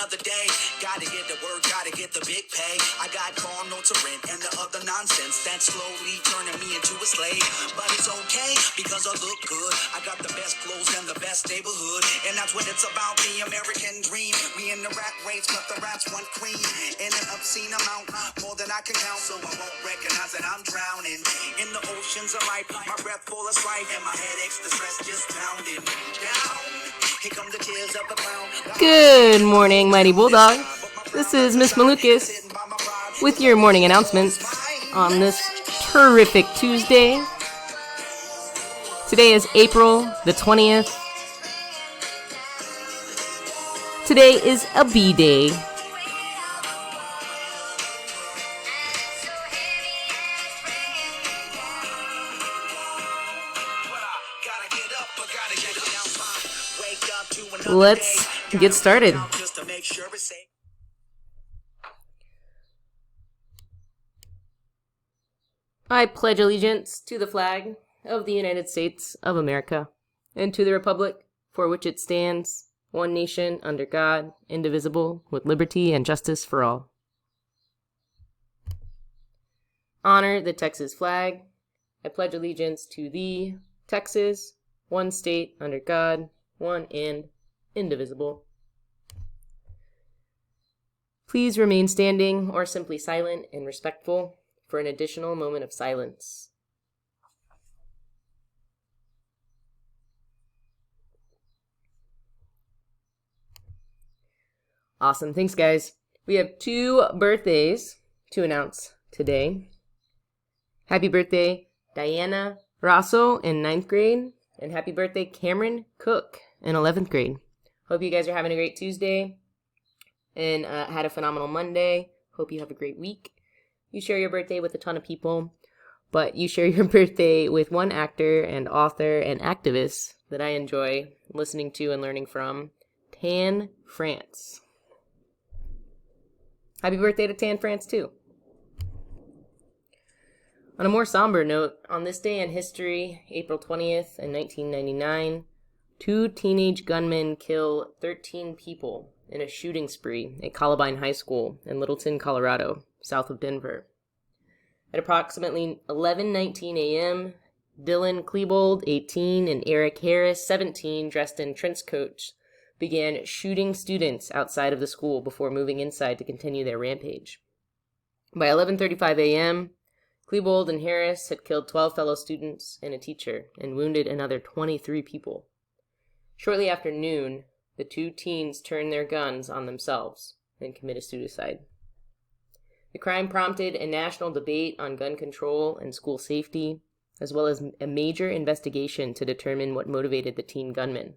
another day. Gotta get to work, gotta get the big pay. I got farm notes to rent and the other nonsense that's slowly turning me into a slave. But it's okay because I look good. I got the best clothes and the best neighborhood, and that's what it's about, the American dream. We in the rat race, but the rats want cream in an obscene amount, more than I can count. So I won't recognize that I'm drowning in the oceans of life. My breath full of strife and my headaches, the stress just pounding down. Here come the tears of the clown. Good morning, Mighty Bulldogs. This is Miss Malukas with your morning announcements on this terrific Tuesday. Today is April the 20th. Today is a B day. Let's get started. I pledge allegiance to the flag of the United States of America and to the republic for which it stands, one nation under God, indivisible, with liberty and justice for all. Honor the Texas flag. I pledge allegiance to thee, Texas, one state under God, one and indivisible. Please remain standing or simply silent and respectful for an additional moment of silence. Awesome. Thanks, guys. We have 2 birthdays to announce today. Happy birthday, Diana Rosso in 9th grade, and happy birthday, Cameron Cook in 11th grade. Hope you guys are having a great Tuesday and had a phenomenal Monday. Hope you have a great week. You share your birthday with a ton of people, but you share your birthday with one actor and author and activist that I enjoy listening to and learning from, Tan France. Happy birthday to Tan France, too. On a more somber note, on this day in history, April 20th in 1999, 2 teenage gunmen kill 13 people in a shooting spree at Columbine High School in Littleton, Colorado, south of Denver. At approximately 11:19 a.m., Dylan Klebold, 18, and Eric Harris, 17, dressed in trench coats, began shooting students outside of the school before moving inside to continue their rampage. By 11:35 a.m., Klebold and Harris had killed 12 fellow students and a teacher and wounded another 23 people. Shortly after noon, the 2 teens turned their guns on themselves and committed suicide. The crime prompted a national debate on gun control and school safety, as well as a major investigation to determine what motivated the teen gunmen.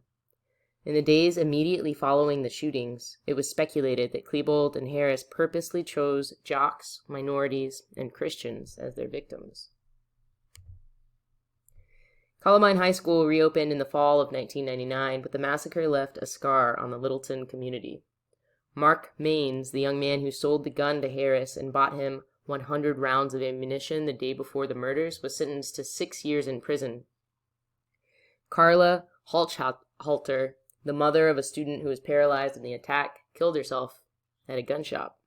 In the days immediately following the shootings, it was speculated that Klebold and Harris purposely chose jocks, minorities, and Christians as their victims. Columbine High School reopened in the fall of 1999, but the massacre left a scar on the Littleton community. Mark Maines, the young man who sold the gun to Harris and bought him 100 rounds of ammunition the day before the murders, was sentenced to 6 years in prison. Carla Holtzhalter, the mother of a student who was paralyzed in the attack, killed herself at a gun shop.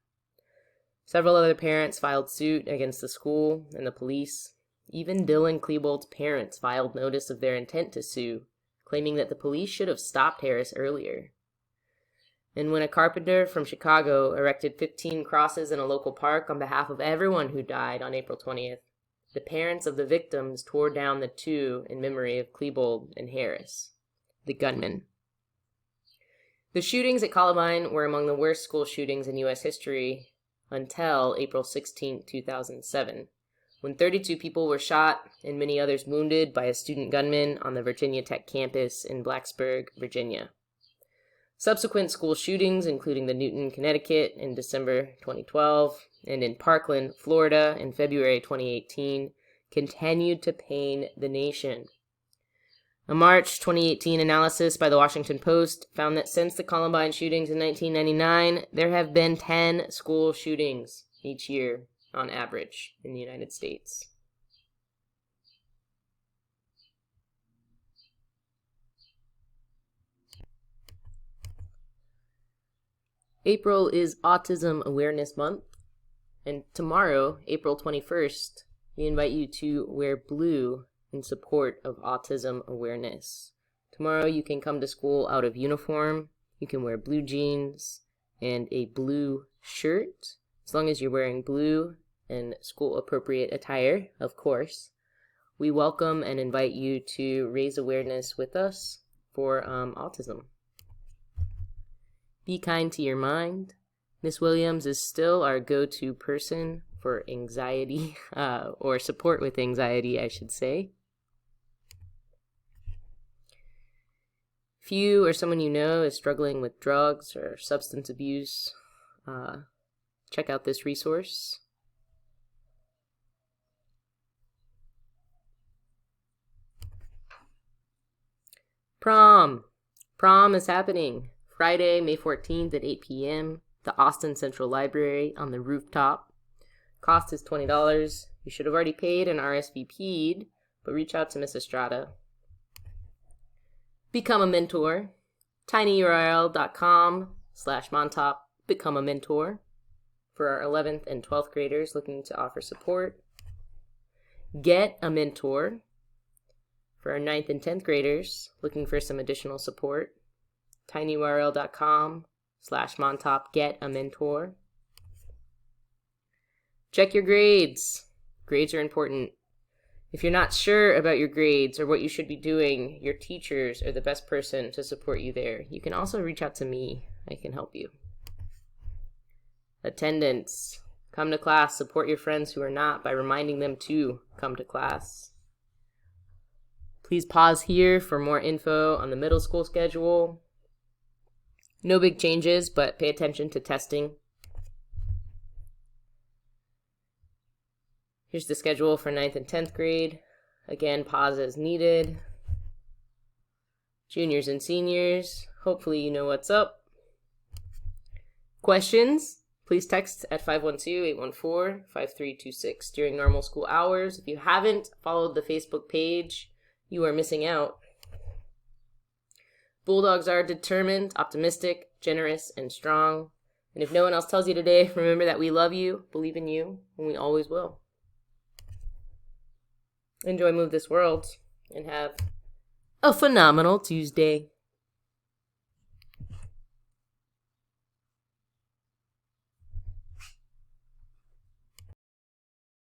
Several other parents filed suit against the school and the police. Even Dylan Klebold's parents filed notice of their intent to sue, claiming that the police should have stopped Harris earlier. And when a carpenter from Chicago erected 15 crosses in a local park on behalf of everyone who died on April 20th, the parents of the victims tore down the 2 in memory of Klebold and Harris, the gunmen. The shootings at Columbine were among the worst school shootings in U.S. history until April 16, 2007, when 32 people were shot and many others wounded by a student gunman on the Virginia Tech campus in Blacksburg, Virginia. Subsequent school shootings, including the Newton, Connecticut in December 2012 and in Parkland, Florida in February 2018, continued to pain the nation. A March 2018 analysis by the Washington Post found that since the Columbine shootings in 1999, there have been 10 school shootings each year on average in the United States. April is Autism Awareness Month, and tomorrow, April 21st, we invite you to wear blue in support of autism awareness. Tomorrow you can come to school out of uniform. You can wear blue jeans and a blue shirt, as long as you're wearing blue and school-appropriate attire, of course. We welcome and invite you to raise awareness with us for autism. Be kind to your mind. Miss Williams is still our go-to person for anxiety, or support with anxiety, I should say. If you or someone you know is struggling with drugs or substance abuse, check out this resource. Prom. Prom is happening Friday, May 14th at 8 p.m. the Austin Central Library on the rooftop. Cost is $20. You should have already paid and RSVP'd, but reach out to Miss Estrada. Become a mentor. tinyurl.com/Montop. Become a mentor for our 11th and 12th graders looking to offer support. Get a mentor for our 9th and 10th graders looking for some additional support. tinyurl.com/Montop. Get a mentor. Check your grades. Grades are important. If you're not sure about your grades or what you should be doing, your teachers are the best person to support you there. You can also reach out to me. I can help you. Attendance. Come to class. Support your friends who are not by reminding them to come to class. Please pause here for more info on the middle school schedule. No big changes, but pay attention to testing. Here's the schedule for 9th and 10th grade. Again, pause as needed. Juniors and seniors, hopefully you know what's up. Questions? Please text at 512-814-5326 during normal school hours. If you haven't followed the Facebook page, you are missing out. Bulldogs are determined, optimistic, generous, and strong. And if no one else tells you today, remember that we love you, believe in you, and we always will. Enjoy Move This World, and have a phenomenal Tuesday.